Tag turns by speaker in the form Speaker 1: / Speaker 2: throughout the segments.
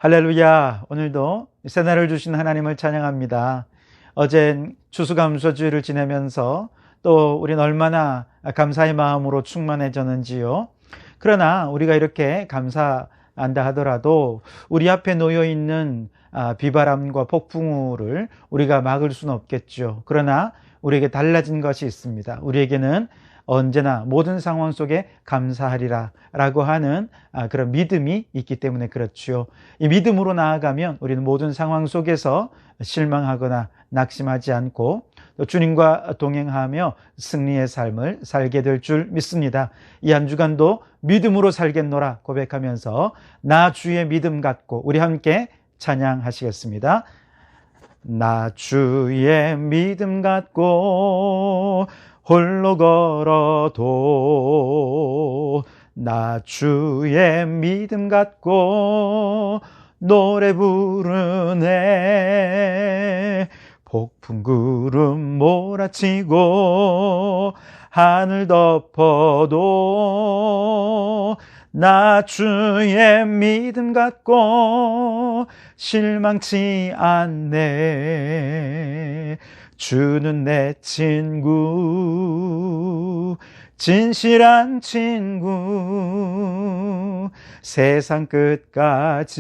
Speaker 1: 할렐루야. 오늘도 새날을 주신 하나님을 찬양합니다. 어젠 추수감사주일을 지내면서 또 우린 얼마나 감사의 마음으로 충만해졌는지요. 그러나 우리가 이렇게 감사한다 하더라도 우리 앞에 놓여있는 비바람과 폭풍우를 우리가 막을 수는 없겠죠. 그러나 우리에게 달라진 것이 있습니다. 우리에게는 언제나 모든 상황 속에 감사하리라 라고 하는 그런 믿음이 있기 때문에 그렇죠. 이 믿음으로 나아가면 우리는 모든 상황 속에서 실망하거나 낙심하지 않고 또 주님과 동행하며 승리의 삶을 살게 될 줄 믿습니다. 이 한 주간도 믿음으로 살겠노라 고백하면서 나 주의 믿음 갖고 우리 함께 찬양하시겠습니다. 나 주의 믿음 갖고 홀로 걸어도 나 주의 믿음 갖고 노래 부르네. 폭풍 구름 몰아치고 하늘 덮어도 나 주의 믿음 갖고 실망치 않네. 주는 내 친구, 진실한 친구, 세상 끝까지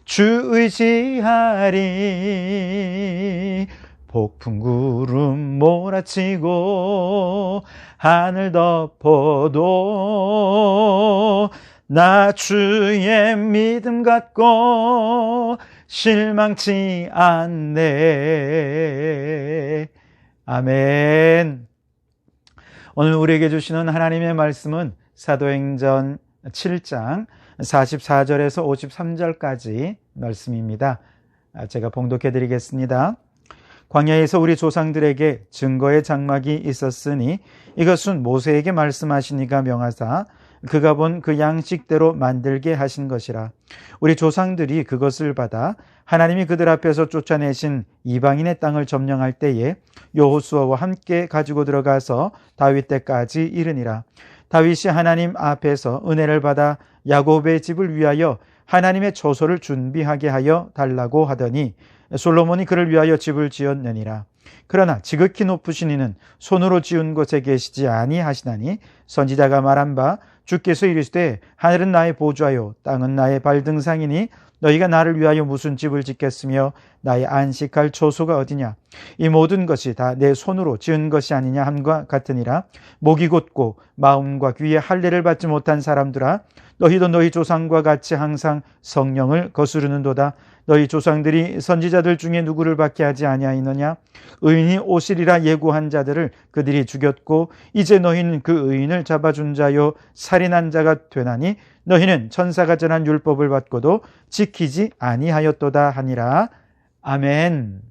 Speaker 1: 주 의지하리. 폭풍 구름 몰아치고 하늘 덮어도 나 주의 믿음 갖고 실망치 않네. 아멘. 오늘 우리에게 주시는 하나님의 말씀은 사도행전 7장 44절에서 53절까지 말씀입니다. 제가 봉독해 드리겠습니다. 광야에서 우리 조상들에게 증거의 장막이 있었으니 이것은 모세에게 말씀하시니가 명하사 그가 본 그 양식대로 만들게 하신 것이라. 우리 조상들이 그것을 받아 하나님이 그들 앞에서 쫓아내신 이방인의 땅을 점령할 때에 여호수아와 함께 가지고 들어가서 다윗 때까지 이르니라. 다윗이 하나님 앞에서 은혜를 받아 야곱의 집을 위하여 하나님의 처소를 준비하게 하여 달라고 하더니 솔로몬이 그를 위하여 집을 지었느니라. 그러나 지극히 높으신 이는 손으로 지은 곳에 계시지 아니하시나니 선지자가 말한 바 주께서 이르시되 하늘은 나의 보좌요 땅은 나의 발등상이니 너희가 나를 위하여 무슨 집을 짓겠으며 나의 안식할 처소가 어디냐. 이 모든 것이 다 내 손으로 지은 것이 아니냐 함과 같으니라. 목이 곧고 마음과 귀에 할례를 받지 못한 사람들아, 너희도 너희 조상과 같이 항상 성령을 거스르는도다. 너희 조상들이 선지자들 중에 누구를 밖에 하지 아니하였느냐. 의인이 오시리라 예고한 자들을 그들이 죽였고 이제 너희는 그 의인을 잡아준 자요 살인한 자가 되나니 너희는 천사가 전한 율법을 받고도 지키지 아니하였도다 하니라. 아멘.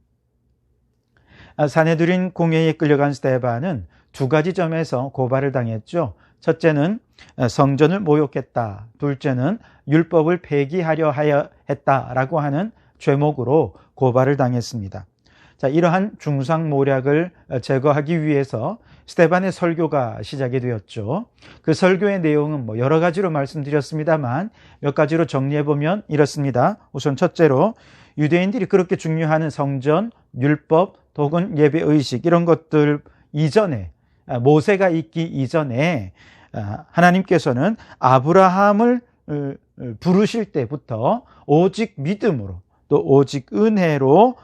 Speaker 1: 사내들인 공회에 끌려간 스데반은 두 가지 점에서 고발을 당했죠. 첫째는 성전을 모욕했다. 둘째는 율법을 폐기하려 했다라고 하는 죄목으로 고발을 당했습니다. 자, 이러한 중상모략을 제거하기 위해서 스데반의 설교가 시작이 되었죠. 그 설교의 내용은 여러 가지로 말씀드렸습니다만 몇 가지로 정리해보면 이렇습니다. 우선 첫째로 유대인들이 그렇게 중요한 성전, 율법, 혹은 예배의식 이런 것들 이전에 모세가 있기 이전에 하나님께서는 아브라함을 부르실 때부터 오직 믿음으로 또 오직 은혜로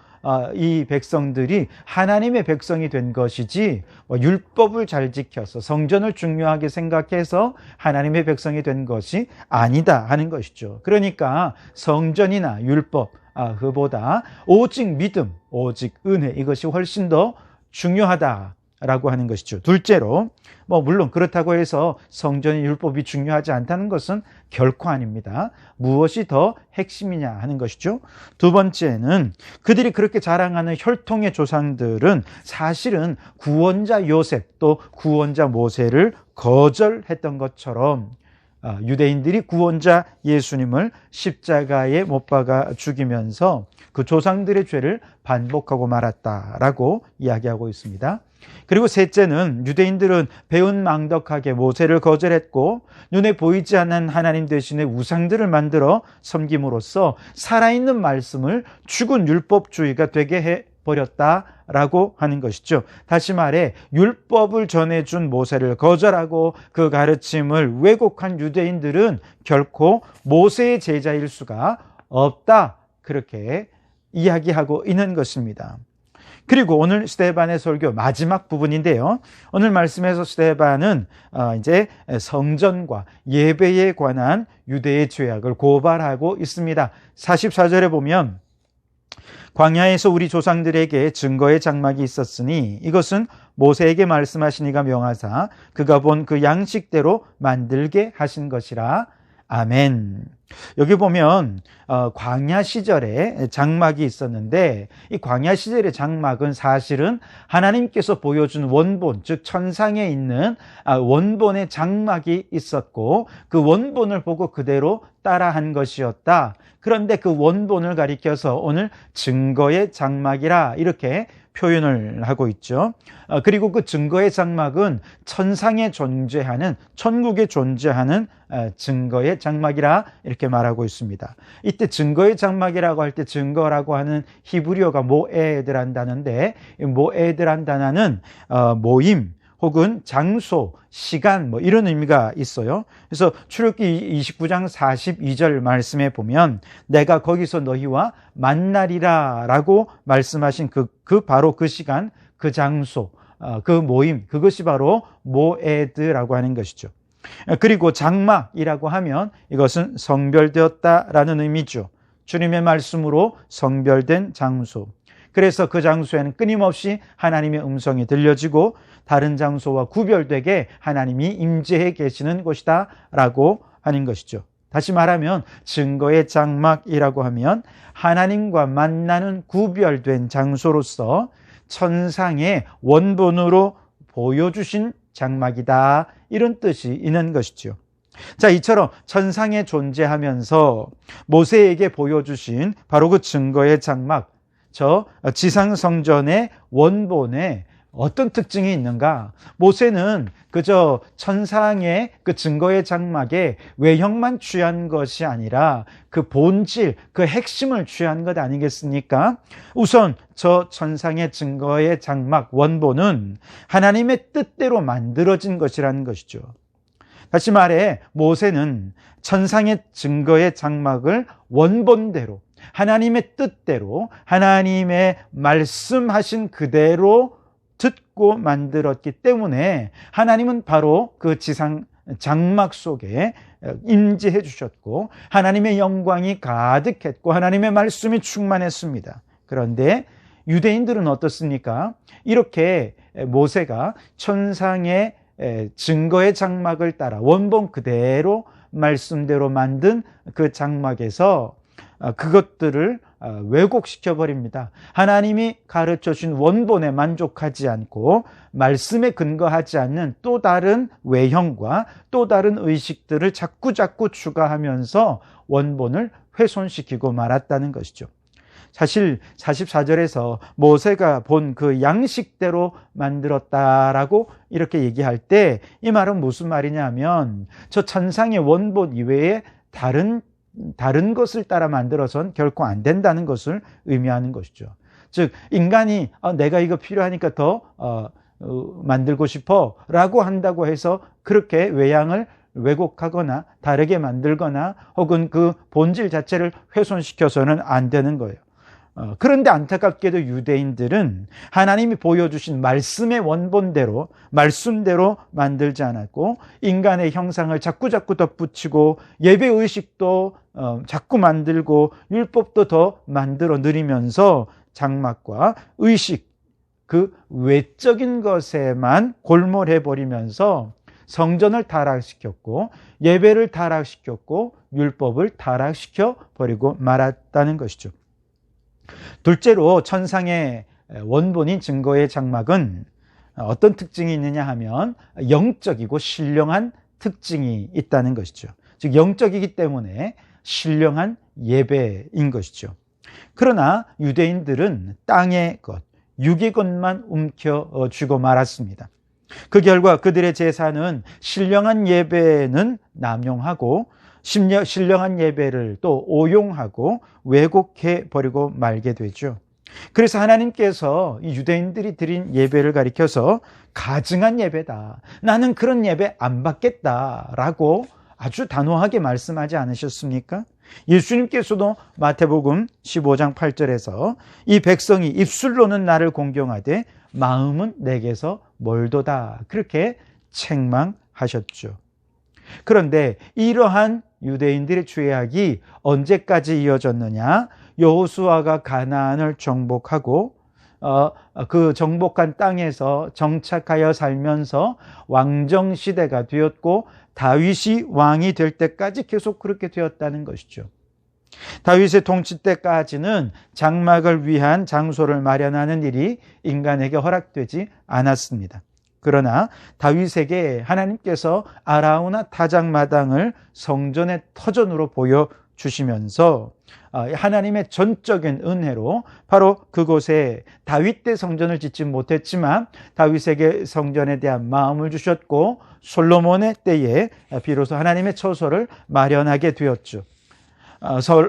Speaker 1: 이 백성들이 하나님의 백성이 된 것이지 율법을 잘 지켜서 성전을 중요하게 생각해서 하나님의 백성이 된 것이 아니다 하는 것이죠. 그러니까 성전이나 율법 그보다 오직 믿음, 오직 은혜 이것이 훨씬 더 중요하다라고 하는 것이죠. 둘째로 물론 그렇다고 해서 성전의 율법이 중요하지 않다는 것은 결코 아닙니다. 무엇이 더 핵심이냐 하는 것이죠. 두 번째는 그들이 그렇게 자랑하는 혈통의 조상들은 사실은 구원자 요셉 또 구원자 모세를 거절했던 것처럼 유대인들이 구원자 예수님을 십자가에 못 박아 죽이면서 그 조상들의 죄를 반복하고 말았다라고 이야기하고 있습니다. 그리고 셋째는 유대인들은 배은망덕하게 모세를 거절했고 눈에 보이지 않는 하나님 대신에 우상들을 만들어 섬김으로써 살아있는 말씀을 죽은 율법주의가 되게 해버렸다라고 하는 것이죠. 다시 말해 율법을 전해준 모세를 거절하고 그 가르침을 왜곡한 유대인들은 결코 모세의 제자일 수가 없다, 그렇게 이야기하고 있는 것입니다. 그리고 오늘 스데반의 설교 마지막 부분인데요. 오늘 말씀에서 스데반은 이제 성전과 예배에 관한 유대의 죄악을 고발하고 있습니다. 44절에 보면 광야에서 우리 조상들에게 증거의 장막이 있었으니 이것은 모세에게 말씀하시니가 명하사 그가 본 그 양식대로 만들게 하신 것이라. 아멘. 여기 보면 광야 시절에 장막이 있었는데 이 광야 시절의 장막은 사실은 하나님께서 보여준 원본, 즉 천상에 있는 원본의 장막이 있었고 그 원본을 보고 그대로 따라한 것이었다. 그런데 그 원본을 가리켜서 오늘 증거의 장막이라 이렇게 표현을 하고 있죠. 그리고 그 증거의 장막은 천상에 존재하는, 천국에 존재하는 증거의 장막이라 이렇게 말하고 있습니다. 이때 증거의 장막이라고 할 때 증거라고 하는 히브리어가 모에드란 단어인데, 모에드란 단어는 모임 혹은 장소, 시간 이런 의미가 있어요. 그래서 출애굽기 29장 42절 말씀에 보면 내가 거기서 너희와 만나리라 라고 말씀하신 바로 그 시간, 그 장소, 그 모임, 그것이 바로 모에드라고 하는 것이죠. 그리고 장막이라고 하면 이것은 성별되었다라는 의미죠. 주님의 말씀으로 성별된 장소. 그래서 그 장소에는 끊임없이 하나님의 음성이 들려지고 다른 장소와 구별되게 하나님이 임재해 계시는 곳이다 라고 하는 것이죠. 다시 말하면 증거의 장막이라고 하면 하나님과 만나는 구별된 장소로서 천상의 원본으로 보여주신 장막이다, 이런 뜻이 있는 것이죠. 자, 이처럼 천상에 존재하면서 모세에게 보여주신 바로 그 증거의 장막, 저 지상성전의 원본에 어떤 특징이 있는가? 모세는 그저 천상의 그 증거의 장막의 외형만 취한 것이 아니라 그 본질, 그 핵심을 취한 것 아니겠습니까? 우선 저 천상의 증거의 장막 원본은 하나님의 뜻대로 만들어진 것이라는 것이죠. 다시 말해 모세는 천상의 증거의 장막을 원본대로, 하나님의 뜻대로, 하나님의 말씀하신 그대로 듣고 만들었기 때문에 하나님은 바로 그 지상 장막 속에 임재해 주셨고 하나님의 영광이 가득했고 하나님의 말씀이 충만했습니다. 그런데 유대인들은 어떻습니까? 이렇게 모세가 천상의 증거의 장막을 따라 원본 그대로 말씀대로 만든 그 장막에서 그것들을 왜곡시켜 버립니다. 하나님이 가르쳐 준 원본에 만족하지 않고 말씀에 근거하지 않는 또 다른 외형과 또 다른 의식들을 자꾸 추가하면서 원본을 훼손시키고 말았다는 것이죠. 사실 44절에서 모세가 본 그 양식대로 만들었다라고 이렇게 얘기할 때 이 말은 무슨 말이냐면 저 천상의 원본 이외에 다른 것을 따라 만들어선 결코 안 된다는 것을 의미하는 것이죠. 즉 인간이 내가 이거 필요하니까 더 만들고 싶어 라고 한다고 해서 그렇게 외양을 왜곡하거나 다르게 만들거나 혹은 그 본질 자체를 훼손시켜서는 안 되는 거예요. 그런데 안타깝게도 유대인들은 하나님이 보여주신 말씀의 원본대로, 말씀대로 만들지 않았고 인간의 형상을 자꾸 덧붙이고 예배의식도 자꾸 만들고 율법도 더 만들어 늘리면서 장막과 의식, 그 외적인 것에만 골몰해버리면서 성전을 타락시켰고 예배를 타락시켰고 율법을 타락시켜 버리고 말았다는 것이죠. 둘째로 천상의 원본인 증거의 장막은 어떤 특징이 있느냐 하면 영적이고 신령한 특징이 있다는 것이죠. 즉 영적이기 때문에 신령한 예배인 것이죠. 그러나 유대인들은 땅의 것, 6위권만 움켜쥐고 말았습니다. 그 결과 그들의 제사는 신령한 예배는 남용하고 신령한 예배를 또 오용하고 왜곡해 버리고 말게 되죠. 그래서 하나님께서 이 유대인들이 드린 예배를 가리켜서 가증한 예배다, 나는 그런 예배 안 받겠다라고 아주 단호하게 말씀하지 않으셨습니까? 예수님께서도 마태복음 15장 8절에서 이 백성이 입술로는 나를 공경하되 마음은 내게서 멀도다, 그렇게 책망하셨죠. 그런데 이러한 유대인들의 죄악이 언제까지 이어졌느냐? 여호수아가 가나안을 정복하고 그 정복한 땅에서 정착하여 살면서 왕정시대가 되었고 다윗이 왕이 될 때까지 계속 그렇게 되었다는 것이죠. 다윗의 통치 때까지는 장막을 위한 장소를 마련하는 일이 인간에게 허락되지 않았습니다. 그러나 다윗에게 하나님께서 아라우나 타작마당을 성전의 터전으로 보여주시면서 하나님의 전적인 은혜로 바로 그곳에 다윗 때 성전을 짓지 못했지만 다윗에게 성전에 대한 마음을 주셨고 솔로몬의 때에 비로소 하나님의 처소를 마련하게 되었죠.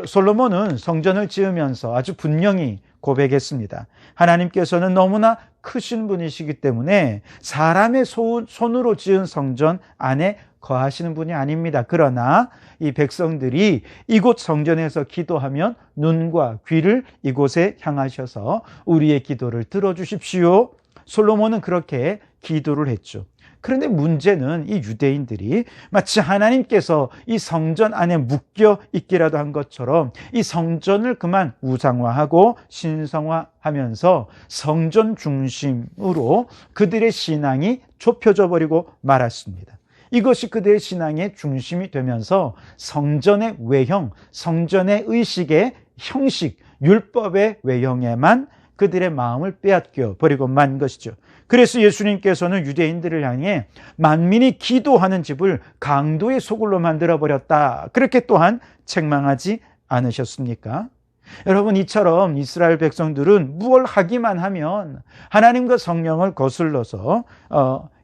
Speaker 1: 솔로몬은 성전을 지으면서 아주 분명히 고백했습니다. 하나님께서는 너무나 크신 분이시기 때문에 사람의 손으로 지은 성전 안에 거하시는 분이 아닙니다. 그러나 이 백성들이 이곳 성전에서 기도하면 눈과 귀를 이곳에 향하셔서 우리의 기도를 들어주십시오. 솔로몬은 그렇게 기도를 했죠. 그런데 문제는 이 유대인들이 마치 하나님께서 이 성전 안에 묶여 있기라도 한 것처럼 이 성전을 그만 우상화하고 신성화하면서 성전 중심으로 그들의 신앙이 좁혀져 버리고 말았습니다. 이것이 그들의 신앙의 중심이 되면서 성전의 외형, 성전의 의식의 형식, 율법의 외형에만 그들의 마음을 빼앗겨 버리고 만 것이죠. 그래서 예수님께서는 유대인들을 향해 만민이 기도하는 집을 강도의 소굴로 만들어버렸다, 그렇게 또한 책망하지 않으셨습니까? 여러분, 이처럼 이스라엘 백성들은 무엇을 하기만 하면 하나님과 성령을 거슬러서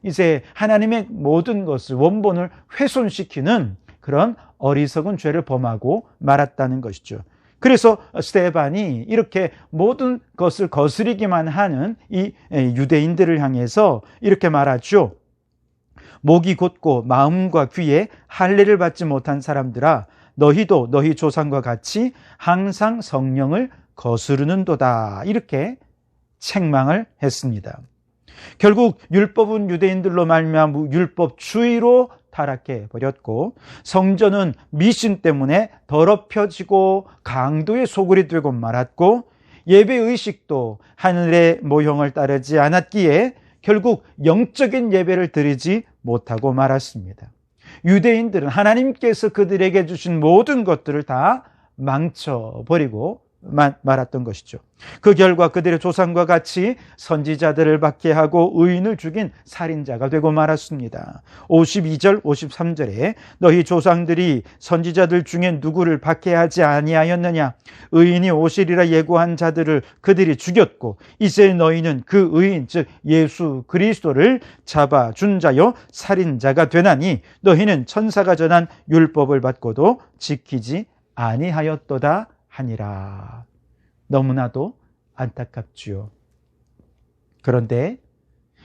Speaker 1: 이제 하나님의 모든 것을, 원본을 훼손시키는 그런 어리석은 죄를 범하고 말았다는 것이죠. 그래서 스데반이 이렇게 모든 것을 거스리기만 하는 이 유대인들을 향해서 이렇게 말하죠. 목이 곧고 마음과 귀에 할례를 받지 못한 사람들아, 너희도 너희 조상과 같이 항상 성령을 거스르는도다, 이렇게 책망을 했습니다. 결국 율법은 유대인들로 말미암아 율법주의로 타락해 버렸고 성전은 미신 때문에 더럽혀지고 강도의 소굴이 되고 말았고 예배의식도 하늘의 모형을 따르지 않았기에 결국 영적인 예배를 드리지 못하고 말았습니다. 유대인들은 하나님께서 그들에게 주신 모든 것들을 다 망쳐버리고 말았던 것이죠. 그 결과 그들의 조상과 같이 선지자들을 박해하고 의인을 죽인 살인자가 되고 말았습니다. 52절 53절에 너희 조상들이 선지자들 중에 누구를 박해하지 아니하였느냐? 의인이 오시리라 예고한 자들을 그들이 죽였고 이제 너희는 그 의인 즉 예수 그리스도를 잡아준 자요 살인자가 되나니 너희는 천사가 전한 율법을 받고도 지키지 아니하였도다 하니라. 너무나도 안타깝지요. 그런데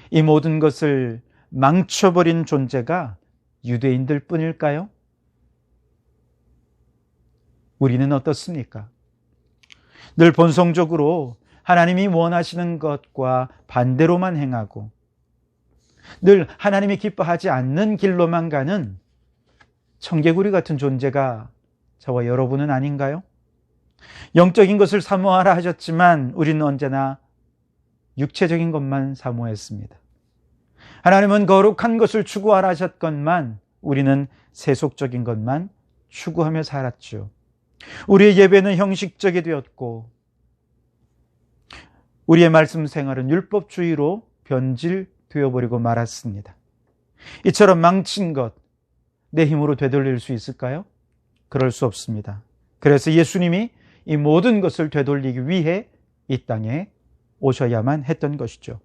Speaker 1: 이 모든 것을 망쳐버린 존재가 유대인들 뿐일까요? 우리는 어떻습니까? 늘 본성적으로 하나님이 원하시는 것과 반대로만 행하고 늘 하나님이 기뻐하지 않는 길로만 가는 청개구리 같은 존재가 저와 여러분은 아닌가요? 영적인 것을 사모하라 하셨지만 우리는 언제나 육체적인 것만 사모했습니다. 하나님은 거룩한 것을 추구하라 하셨건만 우리는 세속적인 것만 추구하며 살았죠. 우리의 예배는 형식적이 되었고 우리의 말씀 생활은 율법주의로 변질되어버리고 말았습니다. 이처럼 망친 것, 내 힘으로 되돌릴 수 있을까요? 그럴 수 없습니다. 그래서 예수님이 이 모든 것을 되돌리기 위해 이 땅에 오셔야만 했던 것이죠.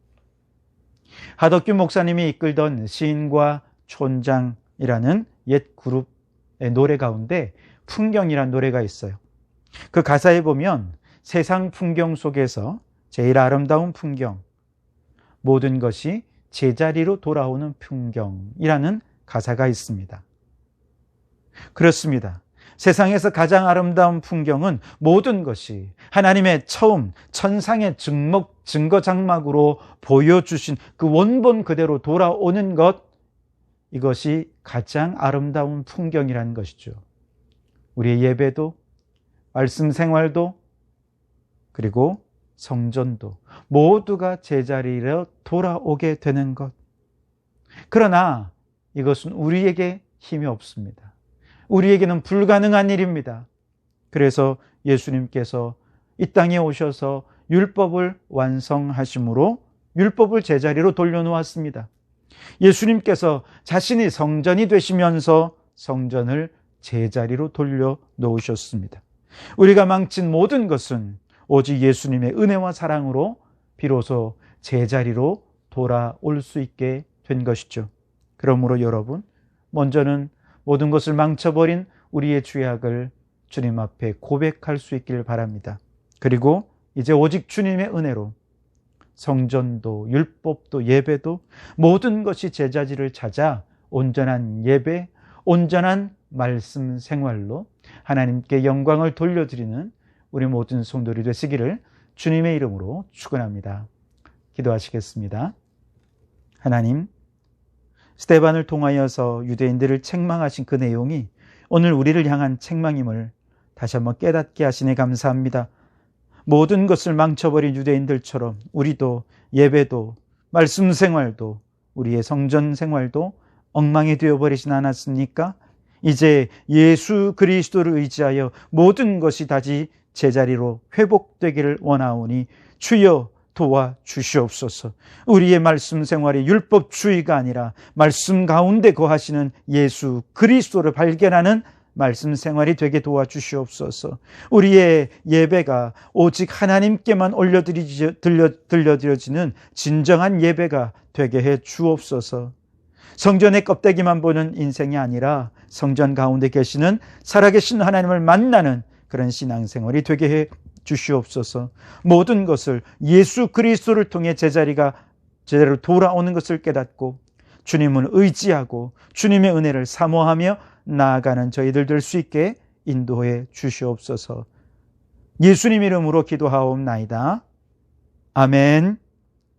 Speaker 1: 하덕균 목사님이 이끌던 시인과 촌장이라는 옛 그룹의 노래 가운데 풍경이란 노래가 있어요. 그 가사에 보면 세상 풍경 속에서 제일 아름다운 풍경, 모든 것이 제자리로 돌아오는 풍경이라는 가사가 있습니다. 그렇습니다. 세상에서 가장 아름다운 풍경은 모든 것이 하나님의 처음 천상의 증거장막으로 보여주신 그 원본 그대로 돌아오는 것, 이것이 가장 아름다운 풍경이라는 것이죠. 우리의 예배도, 말씀 생활도, 그리고 성전도 모두가 제자리로 돌아오게 되는 것. 그러나 이것은 우리에게 힘이 없습니다. 우리에게는 불가능한 일입니다. 그래서 예수님께서 이 땅에 오셔서 율법을 완성하심으로 율법을 제자리로 돌려놓았습니다. 예수님께서 자신이 성전이 되시면서 성전을 제자리로 돌려놓으셨습니다. 우리가 망친 모든 것은 오직 예수님의 은혜와 사랑으로 비로소 제자리로 돌아올 수 있게 된 것이죠. 그러므로 여러분, 먼저는 모든 것을 망쳐버린 우리의 죄악을 주님 앞에 고백할 수 있기를 바랍니다. 그리고 이제 오직 주님의 은혜로 성전도 율법도 예배도 모든 것이 제자리를 찾아 온전한 예배, 온전한 말씀 생활로 하나님께 영광을 돌려드리는 우리 모든 성도들이 되시기를 주님의 이름으로 축원합니다. 기도하시겠습니다. 하나님, 스데반을 통하여서 유대인들을 책망하신 그 내용이 오늘 우리를 향한 책망임을 다시 한번 깨닫게 하시니 감사합니다. 모든 것을 망쳐버린 유대인들처럼 우리도 예배도 말씀 생활도 우리의 성전 생활도 엉망이 되어버리진 않았습니까? 이제 예수 그리스도를 의지하여 모든 것이 다시 제자리로 회복되기를 원하오니 주여 도와주시옵소서. 우리의 말씀 생활이 율법주의가 아니라 말씀 가운데 거하시는 예수 그리스도를 발견하는 말씀 생활이 되게 도와주시옵소서. 우리의 예배가 오직 하나님께만 들려드려지는 진정한 예배가 되게 해 주옵소서. 성전의 껍데기만 보는 인생이 아니라 성전 가운데 계시는 살아계신 하나님을 만나는 그런 신앙생활이 되게 해 주시옵소서. 모든 것을 예수 그리스도를 통해 제자리로 돌아오는 것을 깨닫고 주님을 의지하고 주님의 은혜를 사모하며 나아가는 저희들 될 수 있게 인도해 주시옵소서. 예수님 이름으로 기도하옵나이다. 아멘.